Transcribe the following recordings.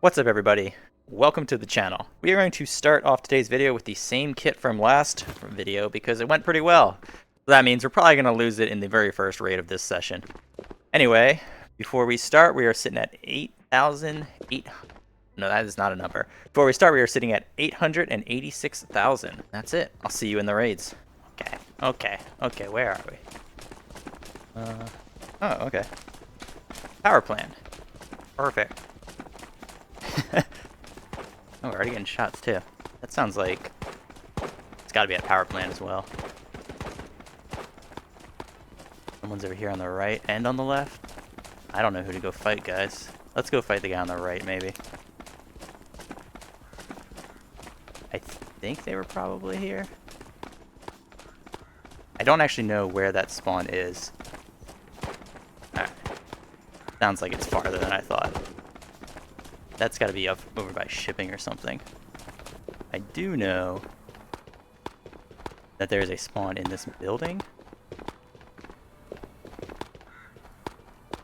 What's up everybody? Welcome to the channel. We are going to start off today's video with the same kit from last video because it went pretty well. That means we're probably going to lose it in the very first raid of this session. Anyway, before we start, we are sitting at 8,008. No, that is not a number. Before we start, we are sitting at 886,000. That's it. I'll see you in the raids. Okay, where are we? Oh, okay. Power plant. Perfect. Oh, we're already getting shots too. That sounds like it's got to be a power plant as well. Someone's over here on the right and on the left. I don't know who to go fight, guys. Let's go fight the guy on the right, maybe. I think they were probably here. I don't actually know where that spawn is. Alright. Sounds like it's farther than I thought. That's got to be up over by shipping or something. I do know that there's a spawn in this building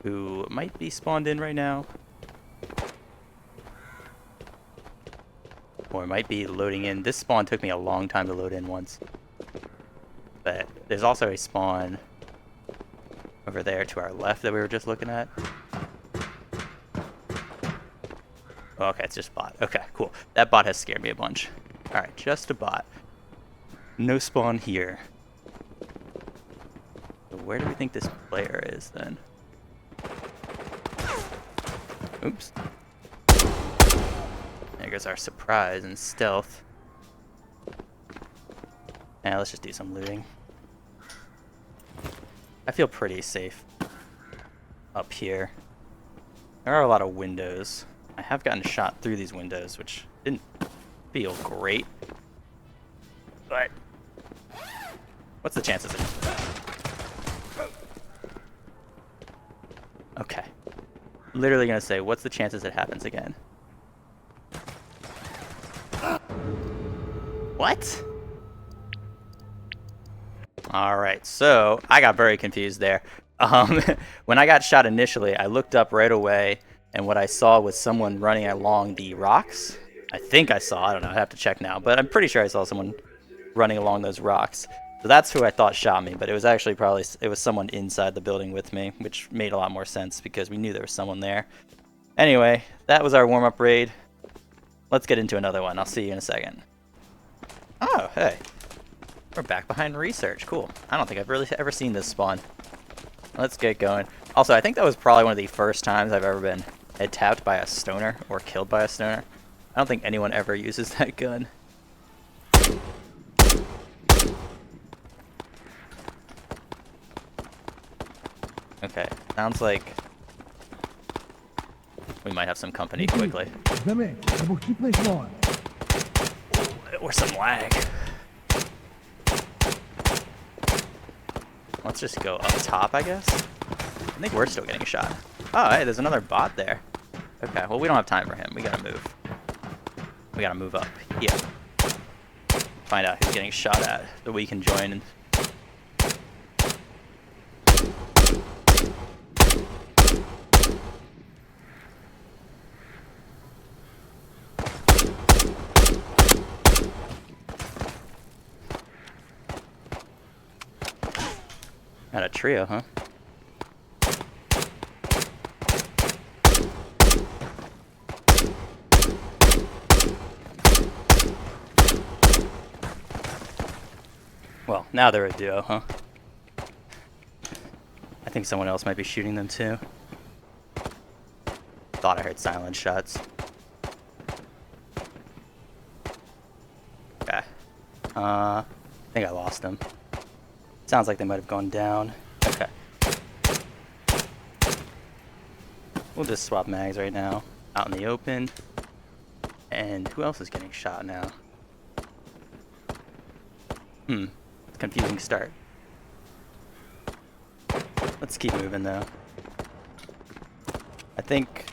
who might be spawned in right now, or might be loading in. This spawn took me a long time to load in once, but there's also a spawn over there to our left that we were just looking at. Oh, okay, it's just a bot. Okay, cool. That bot has scared me a bunch. Alright, just a bot. No spawn here. So where do we think this player is, then? Oops. There goes our surprise and stealth. Yeah, let's just do some looting. I feel pretty safe up here. There are a lot of windows. I have gotten shot through these windows, which didn't feel great. But what's the chances of... Okay. Literally gonna say, what's the chances it happens again? What? Alright, so I got very confused there. When I got shot initially, I looked up right away, and what I saw was someone running along the rocks. I think I saw, I don't know, I have to check now, but I'm pretty sure I saw someone running along those rocks. So that's who I thought shot me, but it was actually probably, it was someone inside the building with me, which made a lot more sense because we knew there was someone there. Anyway, that was our warm-up raid. Let's get into another one. I'll see you in a second. Oh, hey. We're back behind research. Cool. I don't think I've really ever seen this spawn. Let's get going. Also, I think that was probably one of the first times I've ever been head-tapped by a stoner or killed by a stoner. I don't think anyone ever uses that gun. Okay, sounds like we might have some company quickly. Or some lag. Let's just go up top, I guess. I think we're still getting shot. Oh, hey, there's another bot there. Okay, well, we don't have time for him. We gotta move. We gotta move up here. Find out who's getting shot at, so we can join. Got a trio, huh? Well, now they're a duo, huh? I think someone else might be shooting them too. Thought I heard silent shots. Okay. I think I lost them. Sounds like they might have gone down. Okay. We'll just swap mags right now. Out in the open. And who else is getting shot now? Confusing start. Let's keep moving though. I think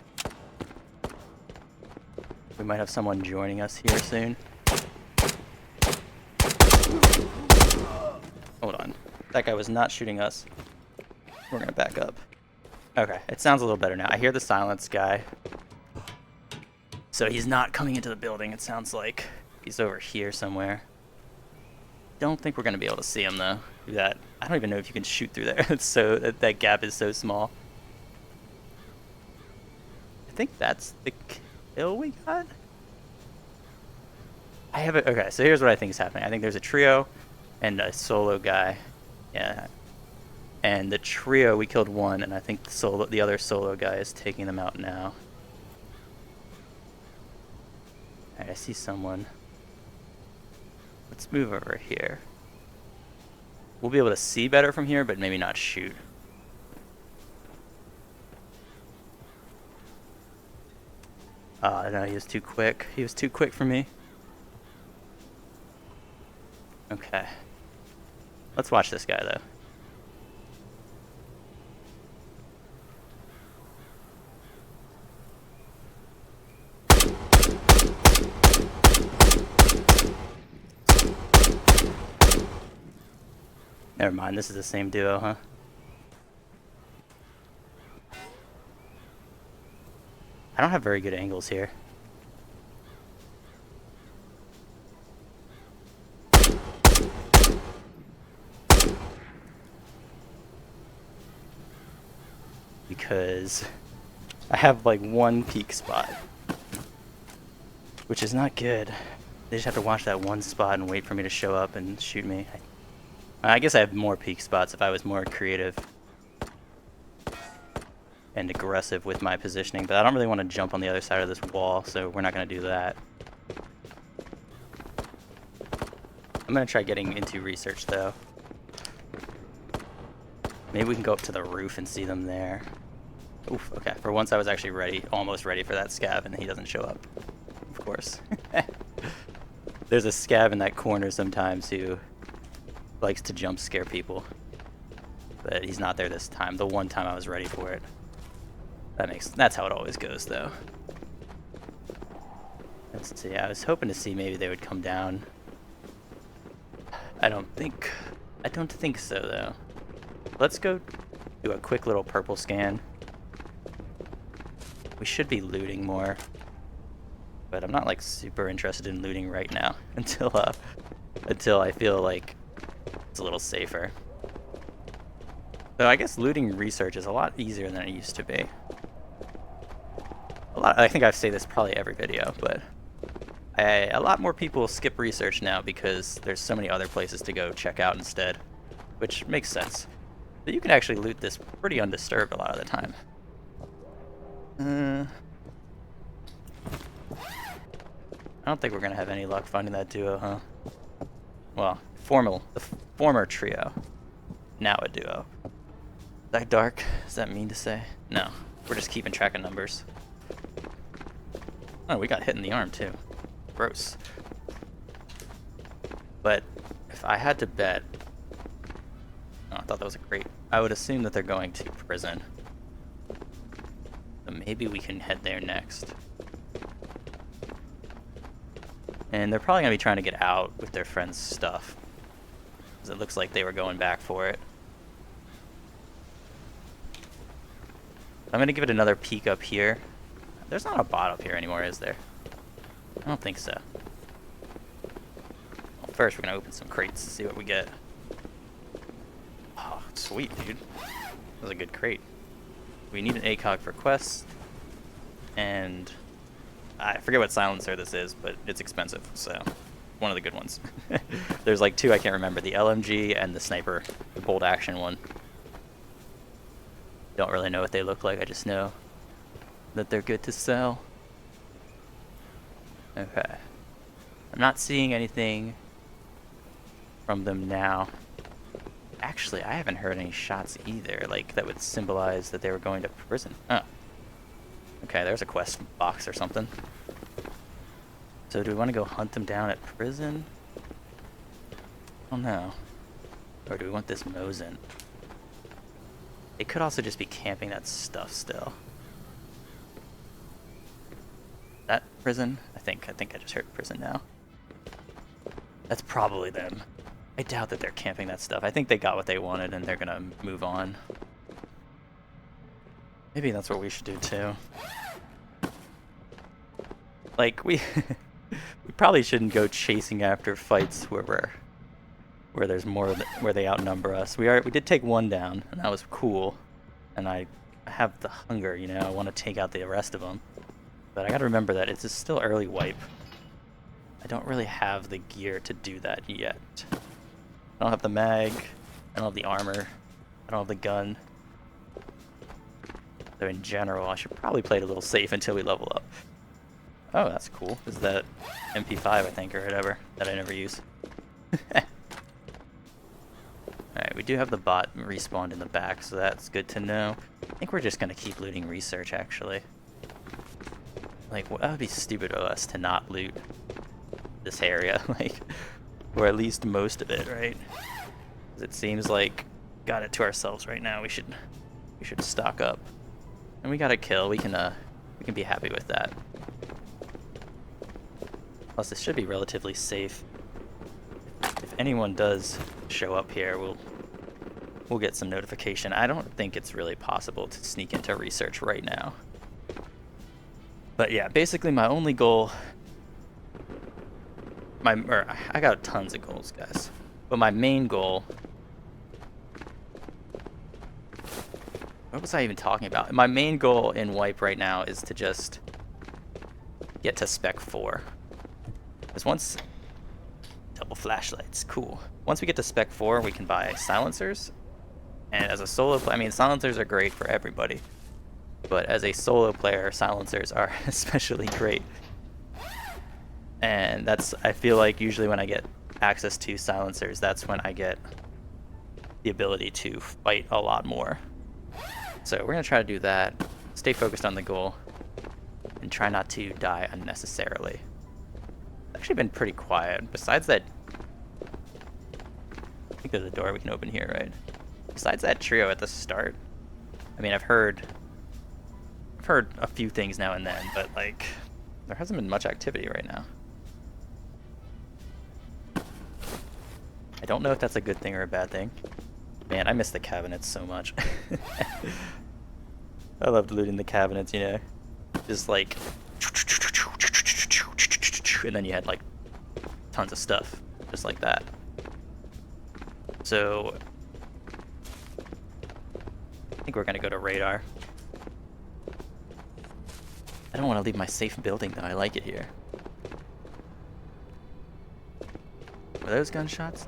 we might have someone joining us here soon. Hold on. That guy was not shooting us. We're gonna back up. Okay, it sounds a little better now. I hear the silence guy. So he's not coming into the building, it sounds like. He's over here somewhere. Don't think we're going to be able to see him, though. Do that. I don't even know if you can shoot through there. It's so that gap is so small. I think that's the kill we got. I have it. Okay, so here's what I think is happening. I think there's a trio and a solo guy. Yeah. And the trio, we killed one, and I think the other solo guy is taking them out now. Alright, I see someone. Let's move over here. We'll be able to see better from here, but maybe not shoot. Oh, no, he was too quick. He was too quick for me. Okay. Let's watch this guy, though. Never mind, this is the same duo, huh? I don't have very good angles here. Because I have like one peak spot, which is not good. They just have to watch that one spot and wait for me to show up and shoot me. I guess I have more peak spots if I was more creative and aggressive with my positioning, but I don't really want to jump on the other side of this wall, so we're not going to do that. I'm going to try getting into research, though. Maybe we can go up to the roof and see them there. Oof, okay. For once I was actually ready, almost ready for that scav, and he doesn't show up. Of course. There's a scav in that corner sometimes who likes to jump scare people. But he's not there this time. The one time I was ready for it. That's how it always goes, though. Let's see. I was hoping to see maybe they would come down. I don't think so, though. Let's go do a quick little purple scan. We should be looting more, but I'm not like super interested in looting right now until I feel like it's a little safer. So I guess looting research is a lot easier than it used to be. I think I say this probably every video, but a lot more people skip research now because there's so many other places to go check out instead, which makes sense. But you can actually loot this pretty undisturbed a lot of the time. I don't think we're gonna have any luck finding that duo, huh? Well, the former trio, now a duo. Is that dark? Does that mean to say? No, we're just keeping track of numbers. Oh, we got hit in the arm too. Gross. But if I had to bet, oh, I thought that was great. I would assume that they're going to prison. So maybe we can head there next. And they're probably going to be trying to get out with their friend's stuff, because it looks like they were going back for it. I'm going to give it another peek up here. There's not a bot up here anymore, is there? I don't think so. Well, first, we're going to open some crates to see what we get. Oh, sweet, dude. That was a good crate. We need an ACOG for quests, and I forget what silencer this is, but it's expensive, so one of the good ones. There's like two I can't remember, the LMG and the sniper, the bolt action one. Don't really know what they look like, I just know that they're good to sell. Okay. I'm not seeing anything from them now. Actually, I haven't heard any shots either, like that would symbolize that they were going to prison. Oh. Okay, there's a quest box or something. So do we want to go hunt them down at prison? Oh no. Or do we want this Mosin? It could also just be camping that stuff still. That prison? I think I just heard prison now. That's probably them. I doubt that they're camping that stuff. I think they got what they wanted and they're gonna move on. Maybe that's what we should do too. Like, we probably shouldn't go chasing after fights where there's more where they outnumber us. We did take one down, and that was cool. And I have the hunger, you know. I want to take out the rest of them. But I gotta remember that it's still early wipe. I don't really have the gear to do that yet. I don't have the mag. I don't have the armor. I don't have the gun. So in general, I should probably play it a little safe until we level up. Oh, that's cool. This is that MP5, I think, or whatever, that I never use. Alright, we do have the bot respawned in the back, so that's good to know. I think we're just gonna keep looting research, actually. Like, that would be stupid of us to not loot this area, like, or at least most of it, right? 'Cause it seems like got it to ourselves right now. We should stock up, and we got a kill. We can be happy with that. Plus, this should be relatively safe. If anyone does show up here, we'll get some notification. I don't think it's really possible to sneak into research right now. But yeah, basically my only goal, I got tons of goals, guys. But my main goal, what was I even talking about? My main goal in wipe right now is to just get to spec 4. Because once, double flashlights, cool. Once we get to spec 4, we can buy silencers. And as a solo player, I mean, silencers are great for everybody. But as a solo player, silencers are especially great. And I feel like usually when I get access to silencers, that's when I get the ability to fight a lot more. So we're going to try to do that, stay focused on the goal, and try not to die unnecessarily. It's actually been pretty quiet. Besides that, I think there's a door we can open here, right? Besides that trio at the start, I mean, I've heard a few things now and then, but like, there hasn't been much activity right now. I don't know if that's a good thing or a bad thing. Man, I miss the cabinets so much. I loved looting the cabinets, you know? Just like, and then you had like tons of stuff, just like that. So, I think we're gonna go to radar. I don't want to leave my safe building though, I like it here. Were those gunshots?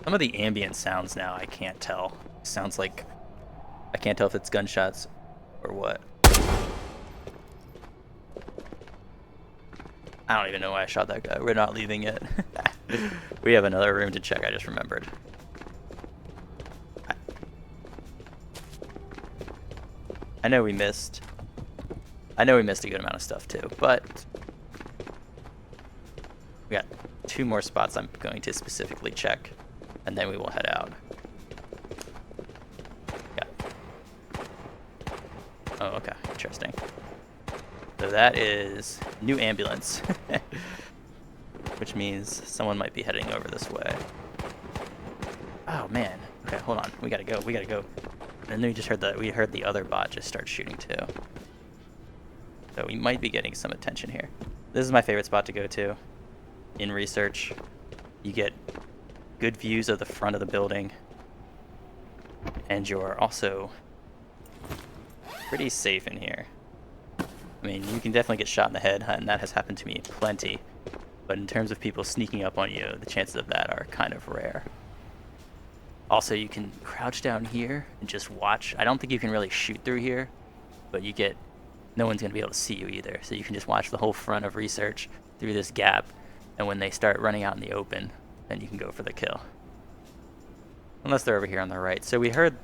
Some of the ambient sounds now, I can't tell. Sounds like, I can't tell if it's gunshots or what. I don't even know why I shot that guy. We're not leaving yet. We have another room to check, I just remembered. I know we missed a good amount of stuff too, but we got 2 more spots I'm going to specifically check, and then we will head out. Yeah. Oh, okay, interesting. So that is new ambulance, which means someone might be heading over this way. Oh man. Okay, hold on. We gotta go. And then we heard the other bot just start shooting too. So we might be getting some attention here. This is my favorite spot to go to. In research, you get good views of the front of the building, and you're also pretty safe in here. I mean, you can definitely get shot in the head, and that has happened to me plenty. But in terms of people sneaking up on you, the chances of that are kind of rare. Also, you can crouch down here and just watch. I don't think you can really shoot through here, but no one's going to be able to see you either. So you can just watch the whole front of research through this gap, and when they start running out in the open, then you can go for the kill. Unless they're over here on the right. So we heard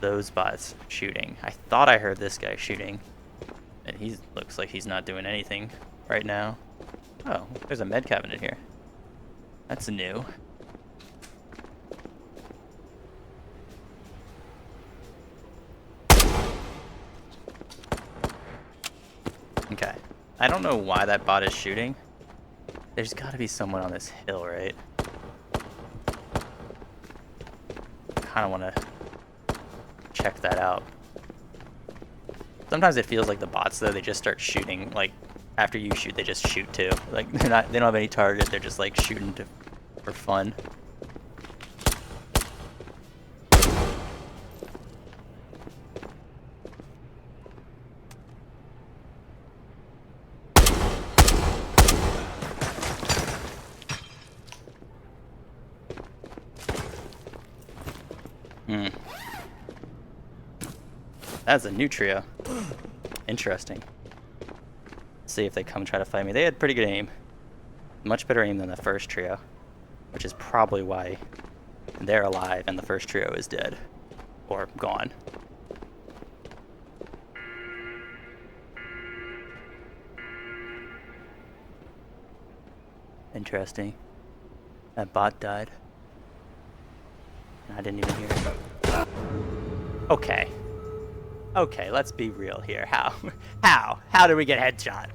those bots shooting. I thought I heard this guy shooting, and he looks like he's not doing anything right now. Oh, there's a med cabinet here. That's new. Okay. I don't know why that bot is shooting. There's got to be someone on this hill, right? Kind of want to check that out. Sometimes it feels like the bots though, they just start shooting, like after you shoot they just shoot too. Like they don't have any target, they're just like shooting for fun. That's a new trio. Interesting. Let's see if they come try to fight me. They had pretty good aim. Much better aim than the first trio. Which is probably why they're alive and the first trio is dead. Or gone. Interesting. That bot died. I didn't even hear it. Okay. Okay, let's be real here. How? How did we get headshot?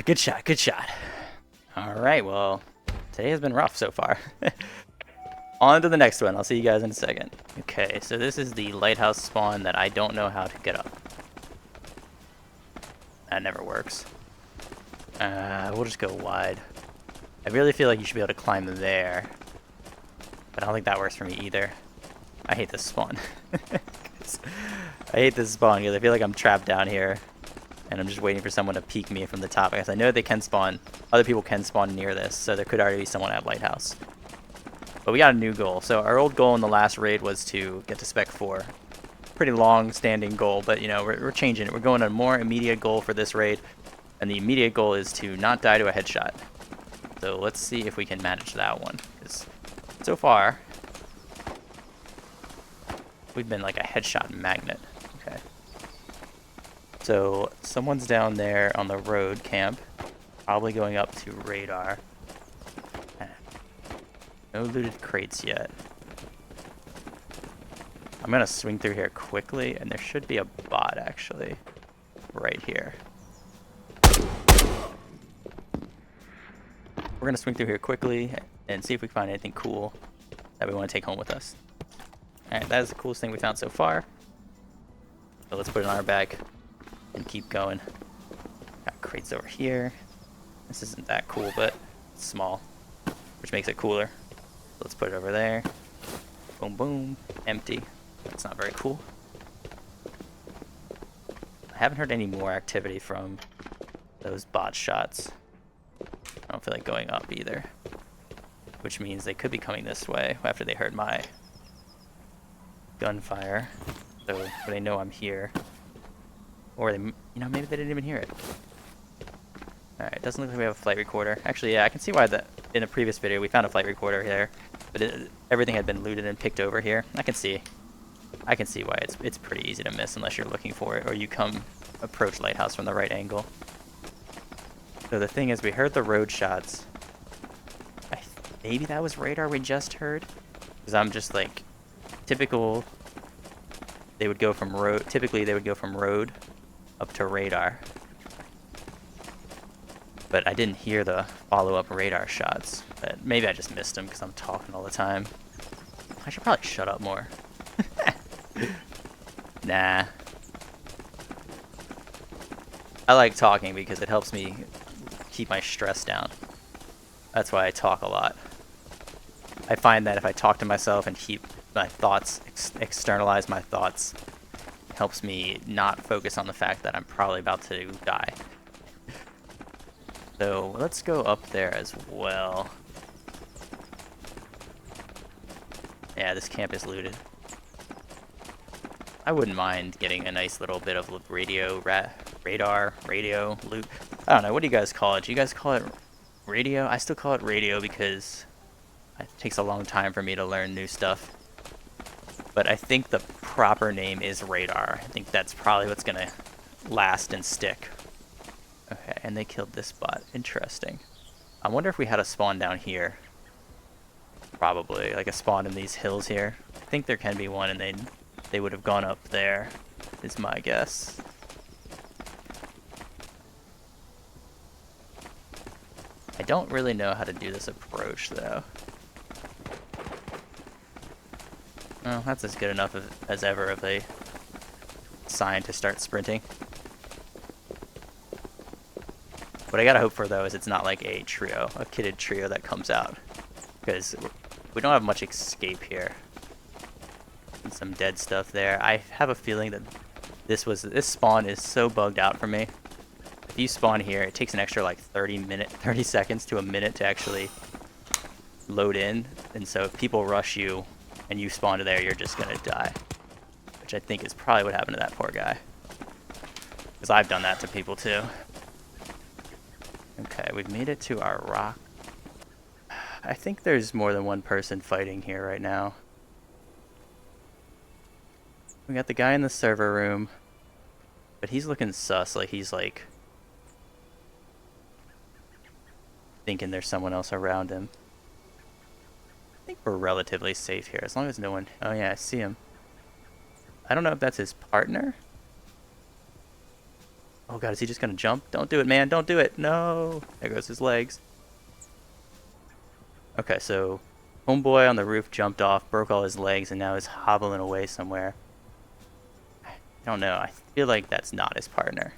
Good shot, good shot. Alright, well, today has been rough so far. On to the next one. I'll see you guys in a second. Okay, so this is the lighthouse spawn that I don't know how to get up. That never works. We'll just go wide. I really feel like you should be able to climb there. But I don't think that works for me either. I hate this spawn. I hate this spawn because I feel like I'm trapped down here. And I'm just waiting for someone to peek me from the top. Because I know they can spawn. Other people can spawn near this. So there could already be someone at Lighthouse. But we got a new goal. So our old goal in the last raid was to get to Spec 4. Pretty long standing goal. But you know, we're changing it. We're going to a more immediate goal for this raid. And the immediate goal is to not die to a headshot. So let's see if we can manage that one. Because so far, we've been like a headshot magnet. Okay. So someone's down there on the road camp, probably going up to radar. No looted crates yet. I'm gonna swing through here quickly, and there should be a bot actually right here. We're gonna swing through here quickly and see if we can find anything cool that we want to take home with us. Alright, that is the coolest thing we found so far. So let's put it in our bag and keep going. Got crates over here. This isn't that cool, but it's small, which makes it cooler. So let's put it over there. Boom, boom. Empty. That's not very cool. I haven't heard any more activity from those bot shots. I don't feel like going up either, which means they could be coming this way after they heard my gunfire, so they know I'm here, or they, you know, maybe they didn't even hear it. All right, it doesn't look like we have a flight recorder. Actually, yeah, I can see why in the previous video we found a flight recorder there, but everything had been looted and picked over here. I can see why it's pretty easy to miss unless you're looking for it or you approach Lighthouse from the right angle. So the thing is, we heard the road shots. Maybe that was radar we just heard, because I'm just like, typically they would go from road up to radar. But I didn't hear the follow-up radar shots. But maybe I just missed them because I'm talking all the time. I should probably shut up more. Nah. I like talking because it helps me keep my stress down. That's why I talk a lot. I find that if I talk to myself and keep my thoughts, externalize my thoughts, helps me not focus on the fact that I'm probably about to die. So let's go up there as well. Yeah, this camp is looted. I wouldn't mind getting a nice little bit of radar, radio, loot. I don't know, what do you guys call it? Do you guys call it radio? I still call it radio because it takes a long time for me to learn new stuff. But I think the proper name is radar. I think that's probably what's gonna last and stick. Okay, and they killed this bot. Interesting. I wonder if we had a spawn down here. Probably, like a spawn in these hills here. I think there can be one, and they would have gone up there, is my guess. I don't really know how to do this approach, though. Well, that's as good enough as ever of a sign to start sprinting. What I gotta hope for though is it's not like a trio, a kitted trio that comes out, because we don't have much escape here. And some dead stuff there. I have a feeling that this spawn is so bugged out for me. If you spawn here, it takes an extra like 30 seconds to a minute to actually load in, and so if people rush you and you spawn to there, you're just gonna die, which I think is probably what happened to that poor guy, because I've done that to people too. Okay, we've made it to our rock. I think there's more than one person fighting here right now. We got the guy in the server room, but he's looking sus, like he's like thinking there's someone else around him. I think we're relatively safe here, as long as no one... Oh yeah, I see him. I don't know if that's his partner. Oh god, is he just gonna jump? Don't do it, man, don't do it! No! There goes his legs. Okay, so homeboy on the roof jumped off, broke all his legs, and now is hobbling away somewhere. I don't know, I feel like that's not his partner.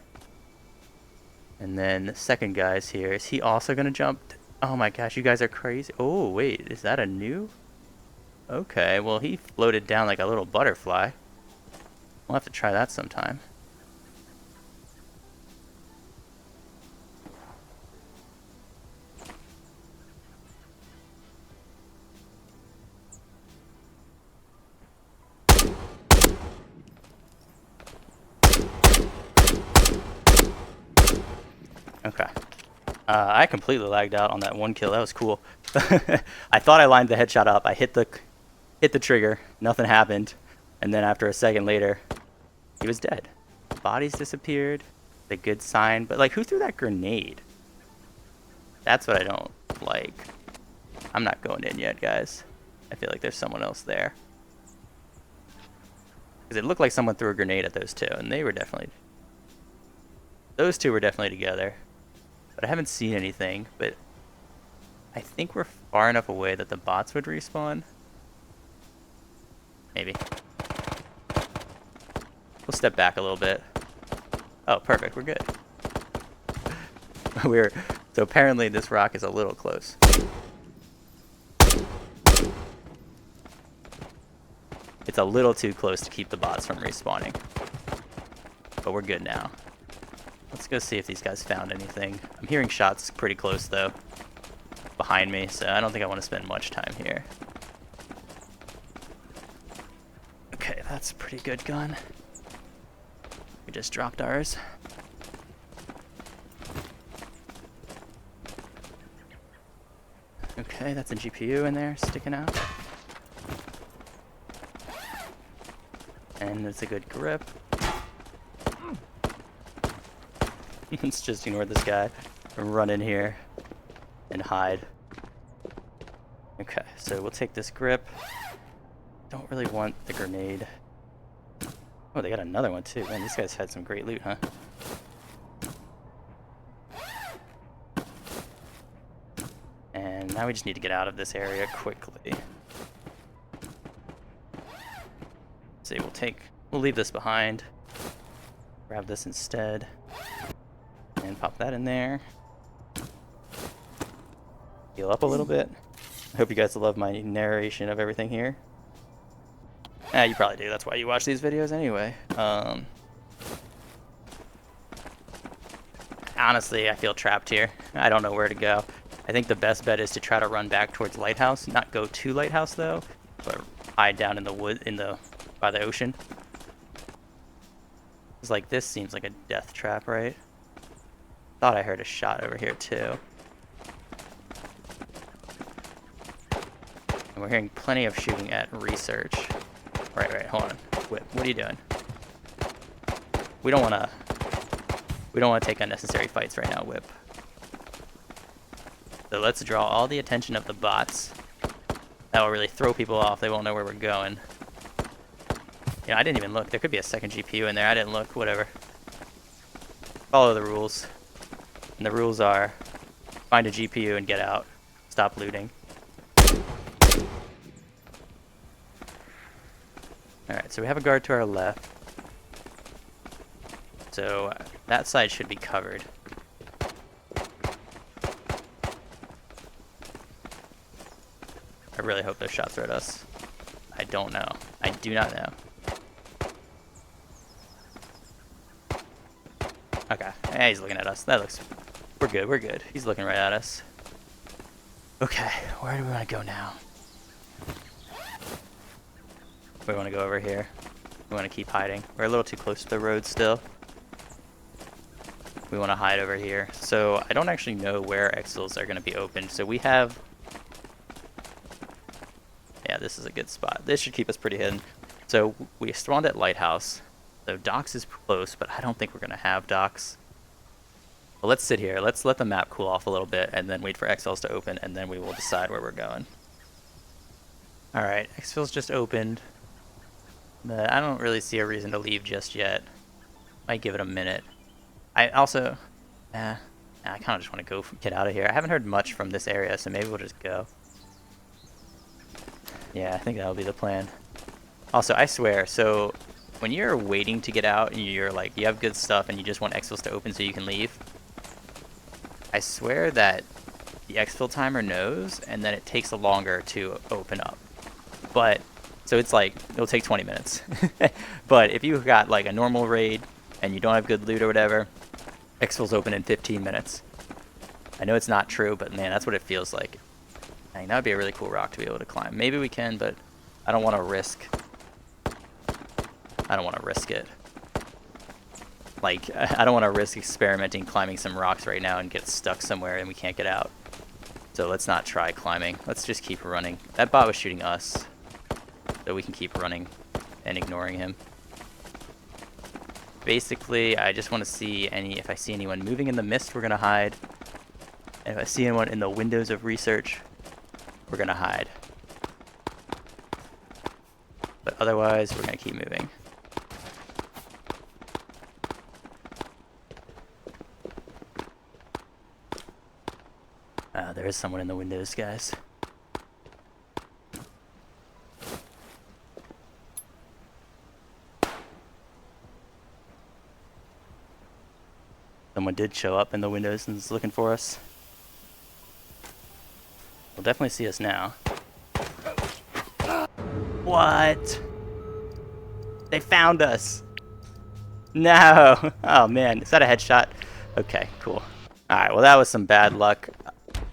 And then the second guy's here. Is he also gonna jump? Oh my gosh, you guys are crazy. Oh wait, is that a new? Okay, well he floated down like a little butterfly. We'll have to try that sometime. Okay. I completely lagged out on that one kill. That was cool. I thought I lined the headshot up. I hit the trigger. Nothing happened. And then after a second later, he was dead. Bodies disappeared. A good sign. But like, who threw that grenade? That's what I don't like. I'm not going in yet, guys. I feel like there's someone else there. Because it looked like someone threw a grenade at those two, and they were definitely... Those two were definitely together. But I haven't seen anything, but I think we're far enough away that the bots would respawn. Maybe. We'll step back a little bit. Oh, perfect, we're good. So apparently this rock is a little close. It's a little too close to keep the bots from respawning. But we're good now. Let's go see if these guys found anything. I'm hearing shots pretty close though, behind me, so I don't think I want to spend much time here. Okay, that's a pretty good gun. We just dropped ours. Okay, that's a GPU in there sticking out. And it's a good grip. Let's just ignore this guy and run in here and hide. Okay, so we'll take this grip. Don't really want the grenade. Oh, they got another one too. Man, these guys had some great loot, huh? And now we just need to get out of this area quickly. See, we'll leave this behind. Grab this instead. And pop that in there. Heal up a little bit. I hope you guys love my narration of everything here. You probably do. That's why you watch these videos anyway. Honestly, I feel trapped here. I don't know where to go. I think the best bet is to try to run back towards lighthouse. Not go to lighthouse though, but hide down in the wood by the ocean. It's like this seems like a death trap, right? Thought I heard a shot over here too. And we're hearing plenty of shooting at research. Right, hold on. Whip, what are you doing? We don't wanna take unnecessary fights right now, Whip. So let's draw all the attention of the bots. That will really throw people off. They won't know where we're going. You know, I didn't even look. There could be a second GPU in there. I didn't look. Whatever. Follow the rules. And the rules are find a GPU and get out. Stop looting. Alright, so we have a guard to our left. So that side should be covered. really hope those shots are at us. I don't know. I do not know. Okay. Yeah, he's looking at us. That looks... We're good. We're good. He's looking right at us. Okay. Where do we want to go now? We want to go over here. We want to keep hiding. We're a little too close to the road still. We want to hide over here. So I don't actually know where exfils are going to be open. So we have... Yeah, this is a good spot. This should keep us pretty hidden. So we spawned at lighthouse. So docks is close, but I don't think we're going to have docks. Well, let's sit here. Let's let the map cool off a little bit and then wait for exfils to open, and then we will decide where we're going. Alright, exfils just opened. But I don't really see a reason to leave just yet. Might give it a minute. I also... I kind of just want to go get out of here. I haven't heard much from this area, so maybe we'll just go. Yeah, I think that'll be the plan. Also, I swear, so when you're waiting to get out and you're like, you have good stuff and you just want exfils to open so you can leave, I swear that the exfil timer knows, and then it takes longer to open up. But... So it's like, it'll take 20 minutes. But if you've got like a normal raid and you don't have good loot or whatever, exfils open in 15 minutes. I know it's not true, but man, that's what it feels like. Dang, that would be a really cool rock to be able to climb. Maybe we can, but I don't want to risk. I don't want to risk it. Like, I don't want to risk experimenting climbing some rocks right now and get stuck somewhere and we can't get out. So let's not try climbing. Let's just keep running. That bot was shooting us. So we can keep running and ignoring him. Basically, I just want to see if I see anyone moving in the mist, we're going to hide. And if I see anyone in the windows of research, we're going to hide. But otherwise, we're going to keep moving. There is someone in the windows, guys. Someone did show up in the windows and is looking for us. They'll definitely see us now. What? They found us! No! Oh man, is that a headshot? Okay, cool. Alright, well that was some bad luck.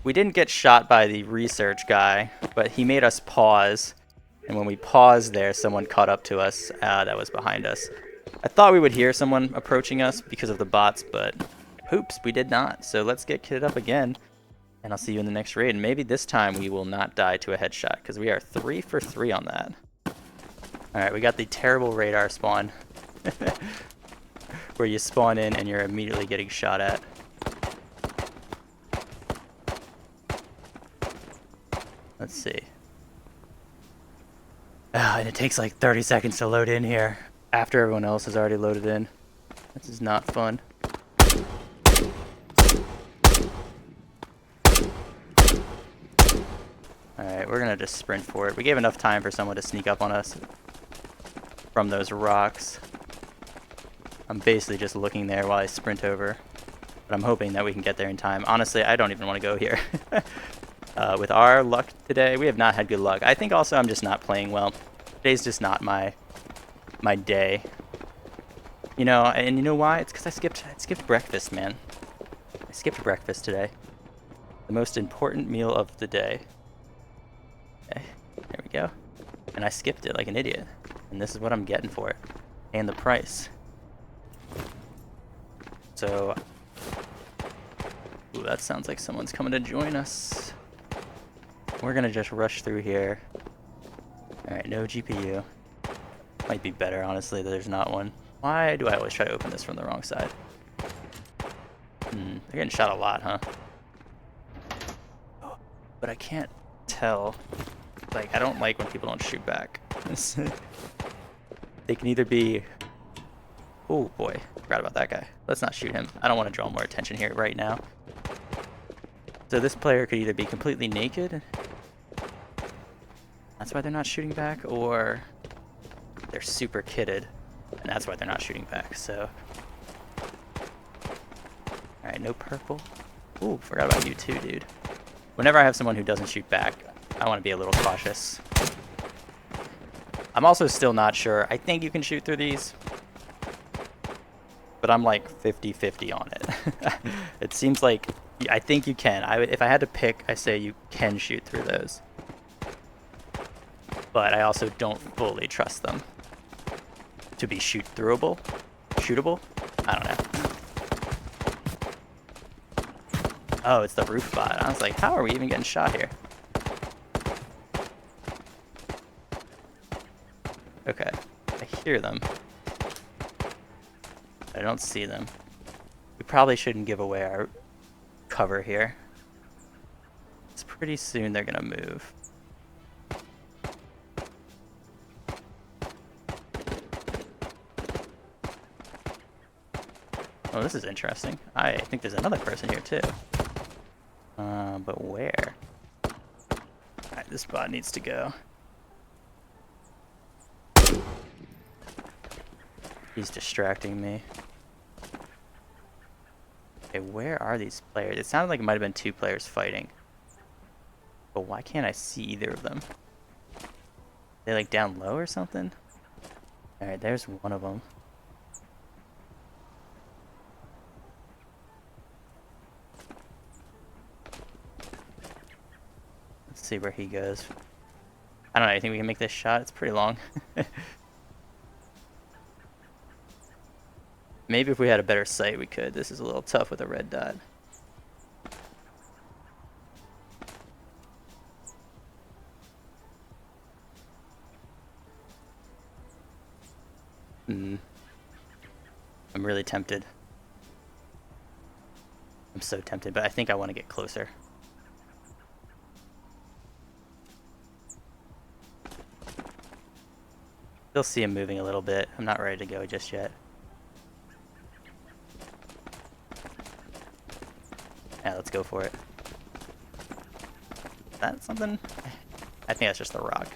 We didn't get shot by the research guy, but he made us pause. And when we paused there, someone caught up to us. That was behind us. I thought we would hear someone approaching us because of the bots, but oops, we did not. So let's get kitted up again, and I'll see you in the next raid. And maybe this time we will not die to a headshot, because we are 3 for 3 on that. Alright, we got the terrible radar spawn, where you spawn in and you're immediately getting shot at. Let's see. And it takes like 30 seconds to load in here after everyone else has already loaded in. This is not fun. Alright, we're gonna just sprint for it. We gave enough time for someone to sneak up on us from those rocks. I'm basically just looking there while I sprint over. But I'm hoping that we can get there in time. Honestly, I don't even want to go here. With our luck today, we have not had good luck. I think also I'm just not playing well. Today's just not my day. You know, and you know why? It's because I skipped breakfast, man. I skipped breakfast today. The most important meal of the day. Okay, there we go. And I skipped it like an idiot. And this is what I'm getting for it. And the price. So... Ooh, that sounds like someone's coming to join us. We're gonna just rush through here. Alright, no GPU. Might be better, honestly, that there's not one. Why do I always try to open this from the wrong side? They're getting shot a lot, huh? Oh, but I can't tell. Like, I don't like when people don't shoot back. They can either be... Oh boy, forgot about that guy. Let's not shoot him. I don't want to draw more attention here right now. So this player could either be completely naked. That's why they're not shooting back, or they're super kitted, and that's why they're not shooting back, so. Alright, no purple. Ooh, forgot about you too, dude. Whenever I have someone who doesn't shoot back, I want to be a little cautious. I'm also still not sure. I think you can shoot through these, but I'm like 50-50 on it. It seems like I think you can. If I had to pick, I say you can shoot through those. But I also don't fully trust them to be shootable. I don't know. Oh, it's the roof bot. I was like, how are we even getting shot here? Okay, I hear them. I don't see them. We probably shouldn't give away our cover here. It's pretty soon they're gonna move. Oh, this is interesting. I think there's another person here too. But where? Alright, this bot needs to go. He's distracting me. Okay, where are these players? It sounded like it might have been 2 players fighting. But why can't I see either of them? They like down low or something? Alright, there's one of them. Let's see where he goes. I don't know, you think we can make this shot? It's pretty long. Maybe if we had a better sight we could. This is a little tough with a red dot. I'm really tempted. I'm so tempted, but I think I want to get closer. Still see him moving a little bit. I'm not ready to go just yet. Yeah, let's go for it. Is that something? I think that's just a rock.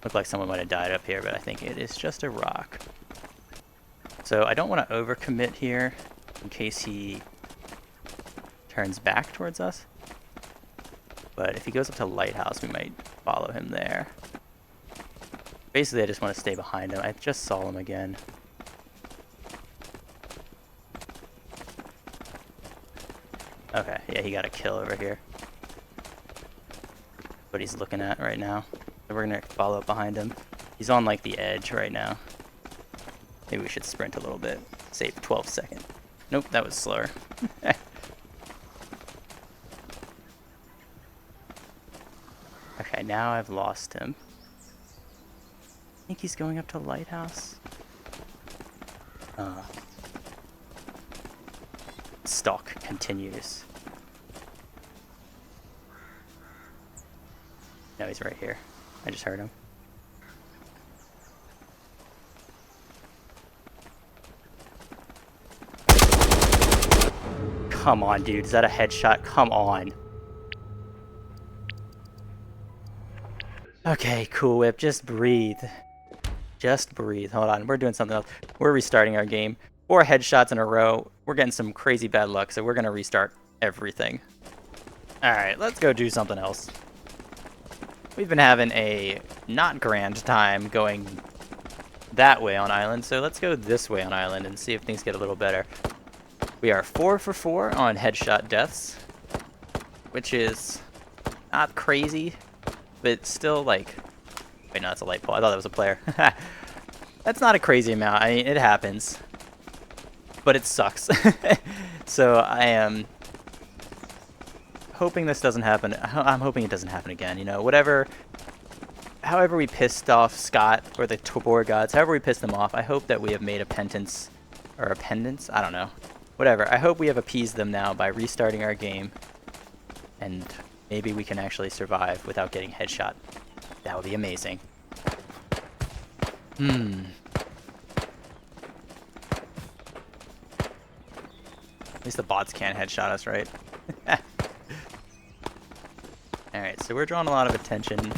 Looked like someone might have died up here, but I think it is just a rock. So I don't want to overcommit here in case he turns back towards us. But if he goes up to lighthouse, we might follow him there. Basically, I just want to stay behind him. I just saw him again. Okay, yeah, he got a kill over here. What he's looking at right now. So we're gonna follow up behind him. He's on like the edge right now. Maybe we should sprint a little bit. Save 12 seconds. Nope, that was slower. Okay, now I've lost him. I think he's going up to lighthouse. Stalk continues. No, he's right here. I just heard him. Come on, dude. Is that a headshot? Come on. Okay, Cool Whip. Just breathe. Just breathe. Hold on. We're doing something else. We're restarting our game. 4 headshots in a row. We're getting some crazy bad luck, so we're going to restart everything. Alright, let's go do something else. We've been having a not grand time going that way on island, so let's go this way on island and see if things get a little better. We are 4 for 4 on headshot deaths, which is not crazy, but still like... Wait, no, that's a light pole. I thought that was a player. That's not a crazy amount. I mean, it happens, but it sucks. So I am hoping this doesn't happen. I'm hoping it doesn't happen again. You know, however we pissed off Scott or the Tabor gods, however we pissed them off, I hope that we have made a penance, or a pendance. I don't know. Whatever. I hope we have appeased them now by restarting our game, and maybe we can actually survive without getting headshot. That would be amazing. At least the bots can't headshot us, right? Alright, so we're drawing a lot of attention.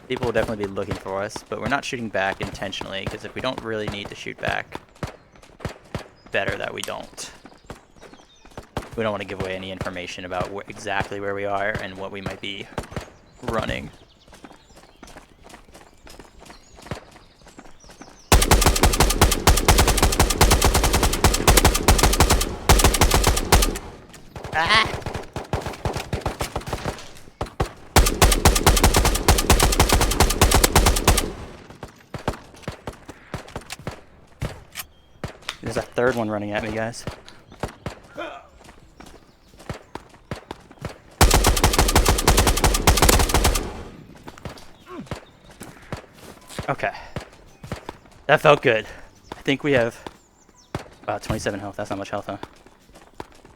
People will definitely be looking for us, but we're not shooting back intentionally, because if we don't really need to shoot back, better that we don't. We don't want to give away any information about exactly where we are and what we might be running. Ah! There's a third one running at me, guys. Okay. That felt good. I think we have about 27 health. That's not much health, huh?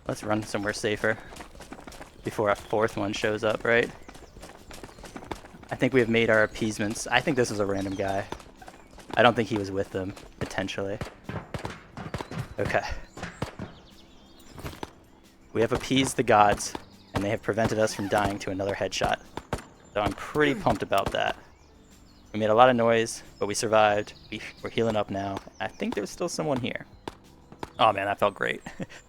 Let's run somewhere safer before a fourth one shows up, right? I think we have made our appeasements. I think this is a random guy. I don't think he was with them, potentially. Okay. We have appeased the gods, and they have prevented us from dying to another headshot. So I'm pretty pumped about that. We made a lot of noise, but we survived. We're healing up now. I think there's still someone here. Oh man, that felt great.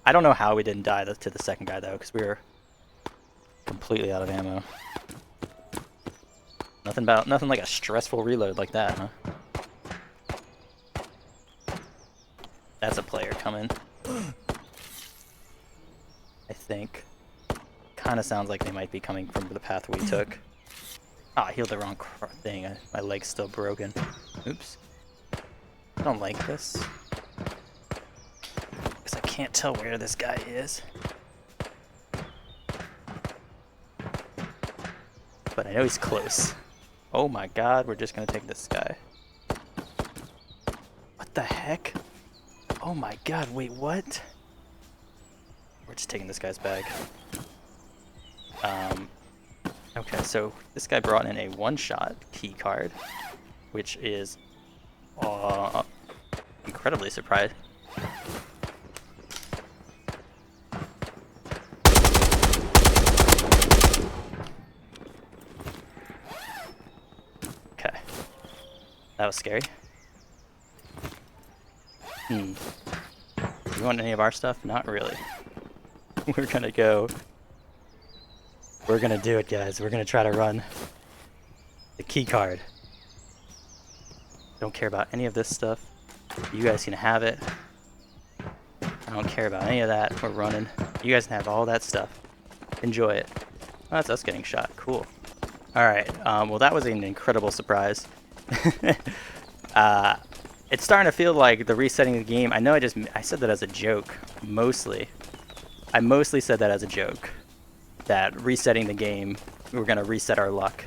I don't know how we didn't die to the second guy though, because we were completely out of ammo. Nothing like a stressful reload like that, huh? That's a player coming. I think. Kind of sounds like they might be coming from the path we took. Ah, I healed the wrong thing. My leg's still broken. Oops. I don't like this. Because I can't tell where this guy is. But I know he's close. Oh my god, we're just gonna take this guy. What the heck? Oh my god, wait, what? We're just taking this guy's bag. Okay, so this guy brought in a one-shot key card, which is incredibly surprising. Okay, that was scary. You want any of our stuff? Not really. We're gonna go. We're gonna do it, guys. We're gonna try to run the key card. Don't care about any of this stuff. You guys can have it. I don't care about any of that. We're running. You guys can have all that stuff. Enjoy it. Oh, that's us getting shot. Cool. Alright, well that was an incredible surprise. It's starting to feel like the resetting of the game. I know I said that as a joke, mostly. I mostly said that as a joke. That resetting the game, we're going to reset our luck.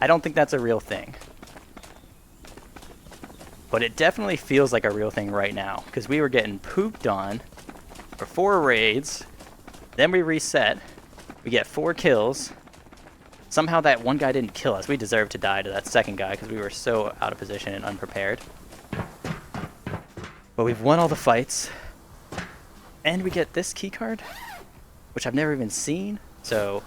I don't think that's a real thing. But it definitely feels like a real thing right now. Because we were getting pooped on for 4 raids. Then we reset. We get 4 kills. Somehow that one guy didn't kill us. We deserved to die to that second guy because we were so out of position and unprepared. But we've won all the fights. And we get this key card, which I've never even seen. So,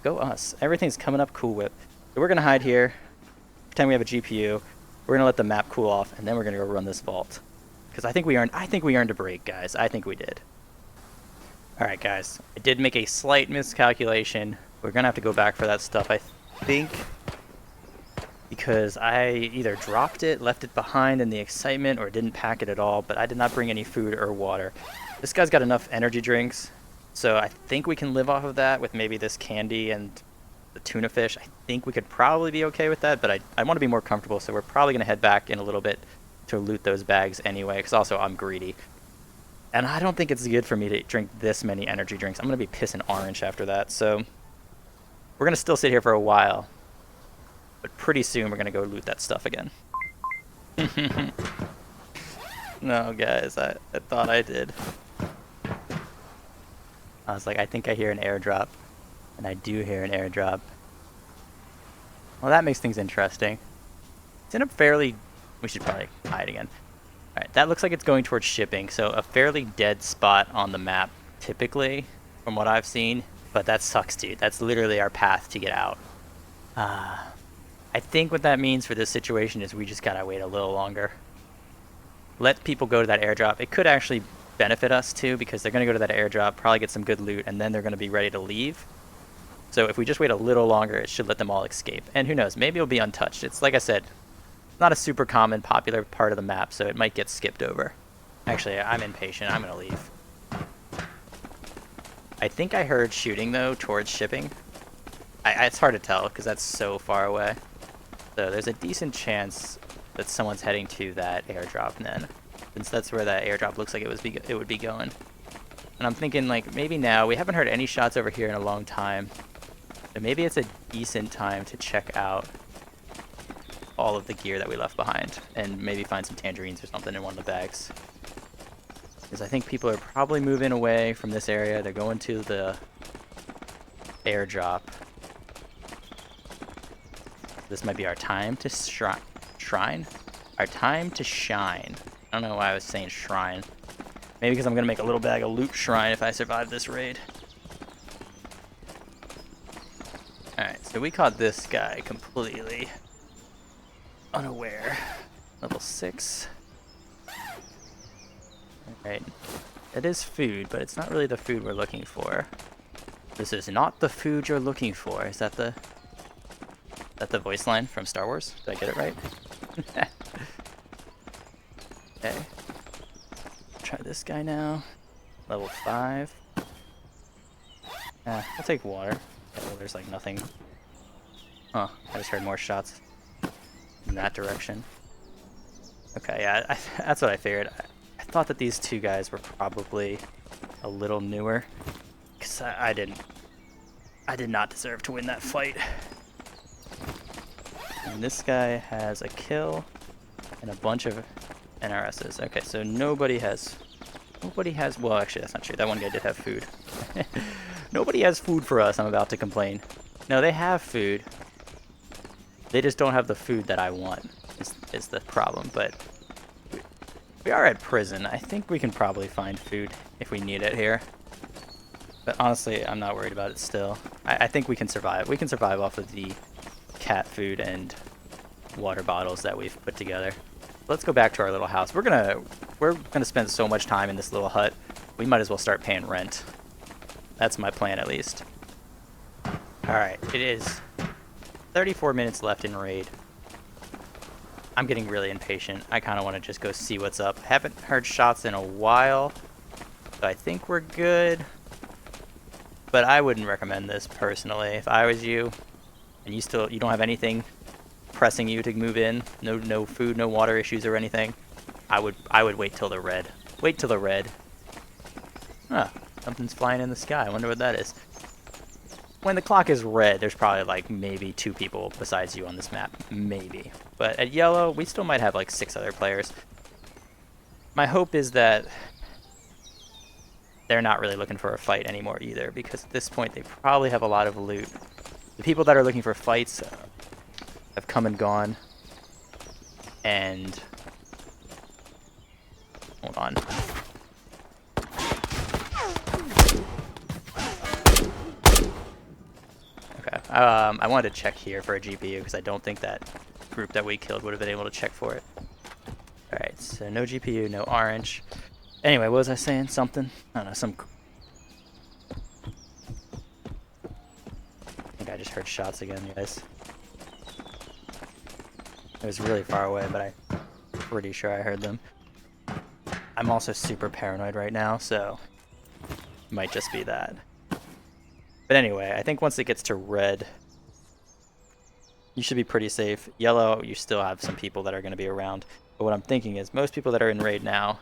go us. Everything's coming up Cool Whip. So we're going to hide here. Pretend we have a GPU. We're going to let the map cool off, and then we're going to go run this vault. Because I think we earned a break, guys. I think we did. Alright, guys. I did make a slight miscalculation. We're going to have to go back for that stuff, I think. Because I either dropped it, left it behind in the excitement, or didn't pack it at all. But I did not bring any food or water. This guy's got enough energy drinks. So I think we can live off of that with maybe this candy and the tuna fish. I think we could probably be okay with that, but I want to be more comfortable, so we're probably going to head back in a little bit to loot those bags anyway, because also I'm greedy. And I don't think it's good for me to drink this many energy drinks. I'm going to be pissing orange after that, so we're going to still sit here for a while. But pretty soon we're going to go loot that stuff again. No, guys, I thought I did. I was like, I think I hear an airdrop. And I do hear an airdrop. Well, that makes things interesting. It's in a fairly... We should probably hide again. Alright, that looks like it's going towards shipping. So a fairly dead spot on the map, typically, from what I've seen. But that sucks, dude. That's literally our path to get out. I think what that means for this situation is we just gotta wait a little longer. Let people go to that airdrop. It could actually benefit us too, because they're going to go to that airdrop, probably get some good loot, and then they're going to be ready to leave. So if we just wait a little longer, it should let them all escape. And who knows, maybe it'll be untouched. It's, like I said, not a super common, popular part of the map, so it might get skipped over. Actually, I'm impatient. I'm going to leave. I think I heard shooting, though, towards shipping. It's hard to tell, because that's so far away. So there's a decent chance that someone's heading to that airdrop then, since that's where that airdrop looks like it would be going. And I'm thinking, like, maybe now, we haven't heard any shots over here in a long time, but maybe it's a decent time to check out all of the gear that we left behind, and maybe find some tangerines or something in one of the bags. Because I think people are probably moving away from this area. They're going to the airdrop. This might be our time to shrine? Our time to shine. I don't know why I was saying shrine. Maybe because I'm going to make a little bag of loot shrine if I survive this raid. Alright, so we caught this guy completely unaware. Level 6. Alright. It is food, but it's not really the food we're looking for. This is not the food you're looking for. Is that the voice line from Star Wars? Did I get it right? Okay. Try this guy now. Level 5. I'll take water. Okay, well, there's like nothing. Huh, I just heard more shots in that direction. Okay, yeah, that's what I figured. I thought that these two guys were probably a little newer, because I did not deserve to win that fight. And this guy has a kill and a bunch of NRSs. Okay, so nobody has, well, actually that's not true. That one guy did have food. Nobody has food for us, I'm about to complain. No, they have food. They just don't have the food that I want, is the problem. But we are at prison. I think we can probably find food if we need it here. But honestly, I'm not worried about it still. I think we can survive. We can survive off of the cat food and water bottles that we've put together. Let's go back to our little house. We're gonna spend so much time in this little hut. We might as well start paying rent. That's my plan, at least. Alright, it is 34 minutes left in raid. I'm getting really impatient. I kind of want to just go see what's up. Haven't heard shots in a while, so I think we're good. But I wouldn't recommend this personally. If I was you, and you don't have anything pressing you to move in, no food, no water issues or anything, I would wait till the red. Wait till the red. Huh, something's flying in the sky. I wonder what that is. When the clock is red, there's probably like maybe 2 people besides you on this map. Maybe. But at yellow, we still might have like 6 other players. My hope is that they're not really looking for a fight anymore either, because at this point they probably have a lot of loot. The people that are looking for fights have come and gone. And hold on. Okay. I wanted to check here for a GPU because I don't think that group that we killed would have been able to check for it. Alright, so no GPU, no orange. Anyway, what was I saying? Something? I don't know, some... I think I just heard shots again, guys. It was really far away, but I'm pretty sure I heard them. I'm also super paranoid right now, so it might just be that. But anyway, I think once it gets to red, you should be pretty safe. Yellow, you still have some people that are going to be around. But what I'm thinking is most people that are in raid now,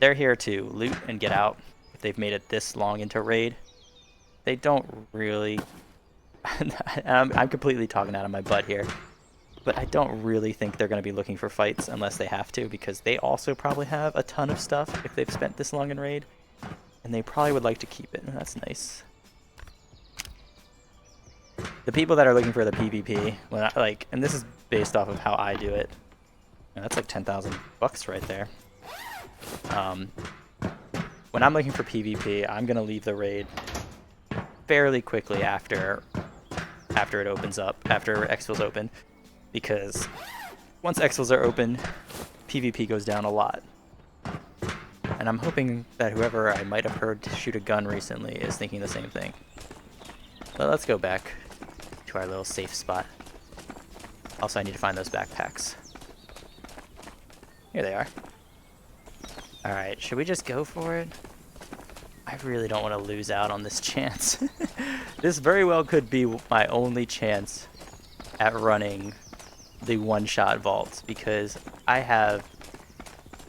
they're here to loot and get out. If they've made it this long into raid, they don't really... I'm completely talking out of my butt here. But I don't really think they're going to be looking for fights unless they have to, because they also probably have a ton of stuff if they've spent this long in raid. And they probably would like to keep it. That's nice. The people that are looking for the PvP, and this is based off of how I do it. That's like 10,000 bucks right there. When I'm looking for PvP, I'm gonna leave the raid fairly quickly after it opens up, after exfils open, because once exfils are open, PvP goes down a lot. And I'm hoping that whoever I might have heard shoot a gun recently is thinking the same thing. But let's go back to our little safe spot. Also, I need to find those backpacks. Here they are. Alright, should we just go for it? I really don't want to lose out on this chance. This very well could be my only chance at running the one-shot vault, because I have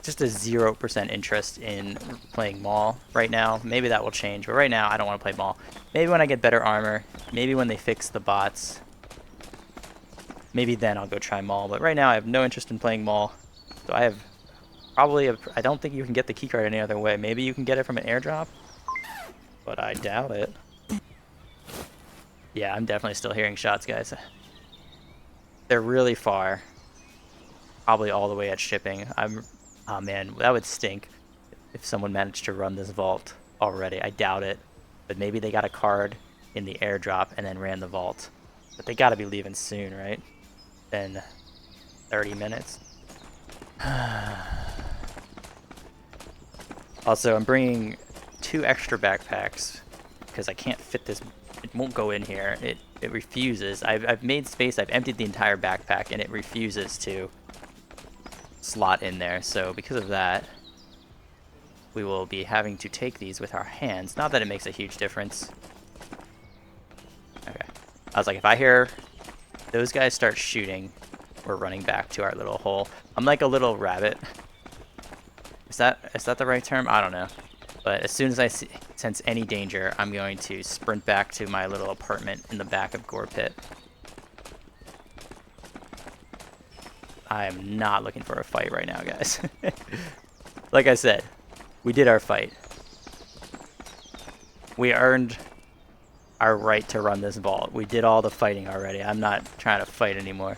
just a 0% interest in playing Maul right now. Maybe that will change, but right now I don't want to play Maul. Maybe when I get better armor, maybe when they fix the bots, maybe then I'll go try Maul. But right now I have no interest in playing Maul. So I have probably, I don't think you can get the keycard any other way. Maybe you can get it from an airdrop, but I doubt it. Yeah, I'm definitely still hearing shots, guys. They're really far. Probably all the way at shipping. Oh man, that would stink if someone managed to run this vault already. I doubt it. But maybe they got a card in the airdrop and then ran the vault. But they gotta be leaving soon, right? Then 30 minutes. Also, I'm bringing 2 extra backpacks because I can't fit this. It won't go in here. It refuses. I've made space. I've emptied the entire backpack and it refuses to slot in there. So because of that, we will be having to take these with our hands. Not that it makes a huge difference. Okay. I was like, if I hear those guys start shooting, we're running back to our little hole. I'm like a little rabbit. Is that the right term? I don't know. But as soon as I sense any danger, I'm going to sprint back to my little apartment in the back of Gore Pit. I am not looking for a fight right now, guys. Like I said, we did our fight. We earned our right to run this vault. We did all the fighting already. I'm not trying to fight anymore.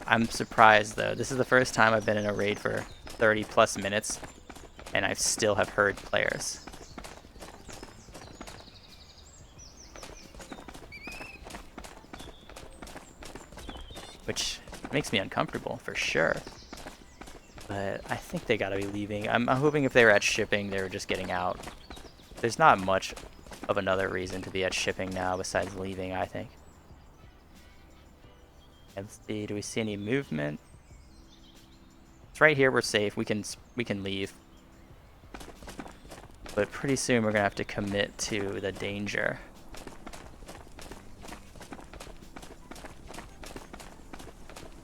I'm surprised, though. This is the first time I've been in a raid for 30 plus minutes, and I still have heard players. Which makes me uncomfortable, for sure. But I think they gotta be leaving. I'm hoping if they were at shipping, they were just getting out. There's not much of another reason to be at shipping now besides leaving, I think. Let's see, do we see any movement? It's right here, we're safe. We can leave. But pretty soon we're gonna have to commit to the danger.